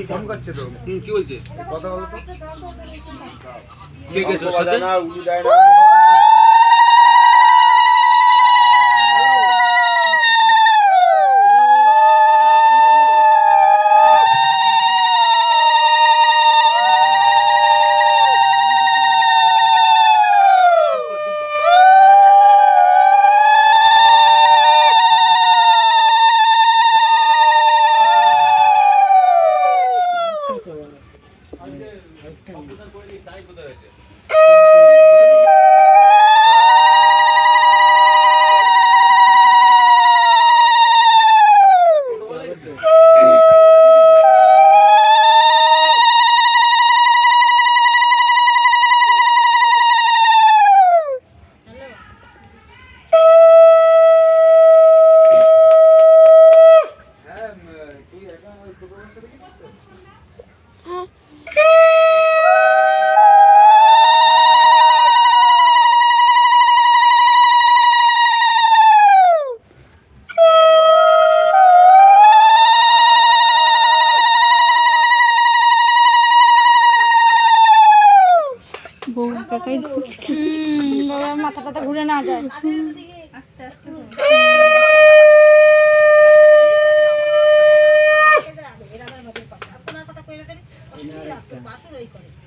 Phone করছে তো। কি বলছে? কথা বলো তো। কে গেছে ওর সাথে? না উড়ি যায় না। বাবা মাথা টাথা ঘুরে না যায়।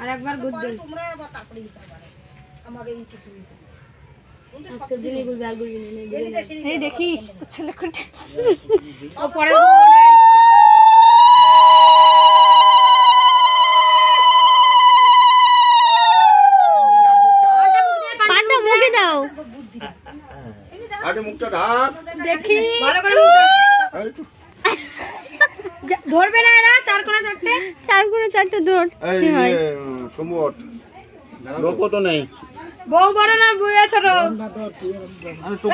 আর একবার বুঝবেন এই দেখিস তোর ছেলে কোটে ও পরে আগে মুখটা ঢাক দেখি ভালো করে ধরবে না এরা চার কোণে চারটে ধর এই সমুট লোকও তো নেই বউ বড় না বুয়া ছোট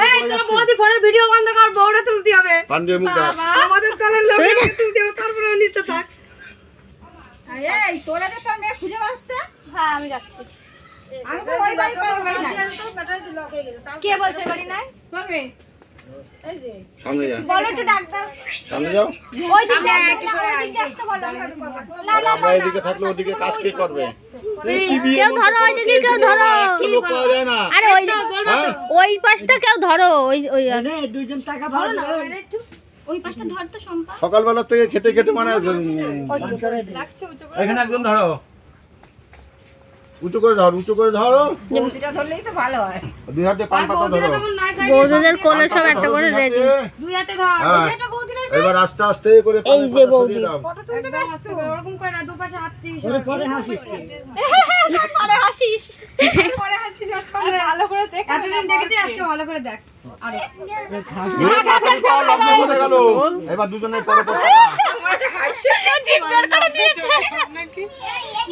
এই তোর বৌদি ফোনের ভিডিও বন্ধ কর বউটা তুলতে হবে পান্ডে মুখটা আমাদের দলের লোককে তুলতে হবে তারপরে নিচে থাক আরে এই তোরা তো তোর মেয়ে খুঁজে পাচ্ছে হ্যাঁ আমি যাচ্ছি আমি তো ওই বাড়ি পাবো না ব্যাটারি লক হয়ে গেছে কে বলছে বাড়ি নাই তোর মেয়ে এই যে সামনে যা বলো একটু ডাক দাও সামনে যাও ওই দিকে আসতে বলো না না আমরা এদিকে থাকলে ওদিকে কাজ কে করবে কেউ ধরো ওইদিকে কেউ ধরো লোক পাওয়া যায় না আরে ওই পাশটা কেউ ধরো ওই দুইজন টাকা ভালো না ওই পাশটা ধর তো সম্পা সকালবেলা থেকে খেটে খেটে মানে এখানে একজন ধরো উঁচু করে ধরো বৌদিটা ধরলেই তো ভালো হয় দুই হাতে পান পাতা ধরো বৌদিদের কোলে সব একটা করে রেডি দুই হাতে ধর হ্যাঁ। ওই যেটা বৌদির আছে এবার আস্তে আস্তে করে এই যে বৌদি ফটো তুলতে ব্যস্ত ওরকম করে না দুপাশে হাত দিস পরে হাসিস আরে হাসিস পরে হাসিস আর সামনে ভালো করে দেখ এতদিন দেখেছি আজকে ভালো করে দেখ আরে এবার দুজনের পরে পরে জিজ্ঞাসা করে দিয়েছে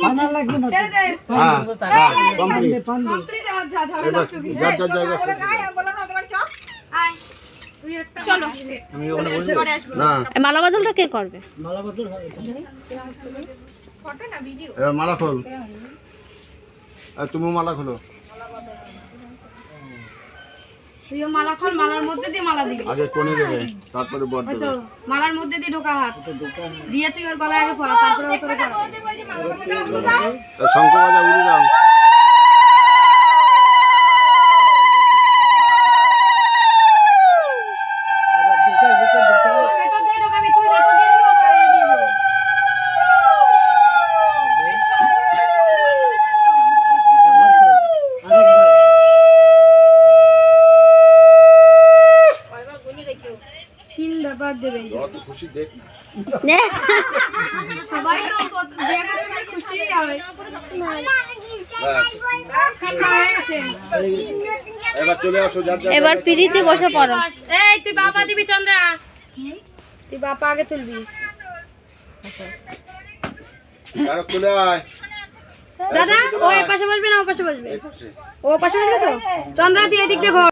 ভালো লাগবে না ছেড়ে দে হ্যাঁ কমপ্লিট কমপ্লিট আমার যা ধর এবার যার জায়গা গায় বলো না তোমার চপ আয় তুই একটা চলো আমি ওখানে বসে পরে আসবো না মালা বদলটা কে করবে মালা বদল হবে ফটো না ভিডিও এবার মালা খোল আর তুমি মালা খোলো তুইও মালা খোল মালার মধ্যে দিয়ে মালা দিবি আগে কোণে দেবে তারপরে বর ওই তো দেবে মালার মধ্যে দিয়ে ঢোকা হাত দিয়ে তুই ওর গলায় আগে পড়া তারপরে ও তোরে পড়া শঙ্খ বাজা উড়ে যাও ভেতর দিয়ে ঢোকাবি তুই ভেতর দিয়ে ঢোকা দিয়ে দেবে তিন ব্যাপার দেবে যত খুশি দেখ সবাই তো খুশি হবে এবার চলে আসো যার যার এবার পিড়িতে বসে পড়ো এই তুই বাবা দিবি চন্দ্রা তুই বাবা আগে তুলবি আর চলে আয় দাদা ও এই পাশে বসবি না ও পাশে বসবে এই পাশে। ও পাশে বসবে তো চন্দ্রা তুই এদিক দিয়ে ঘর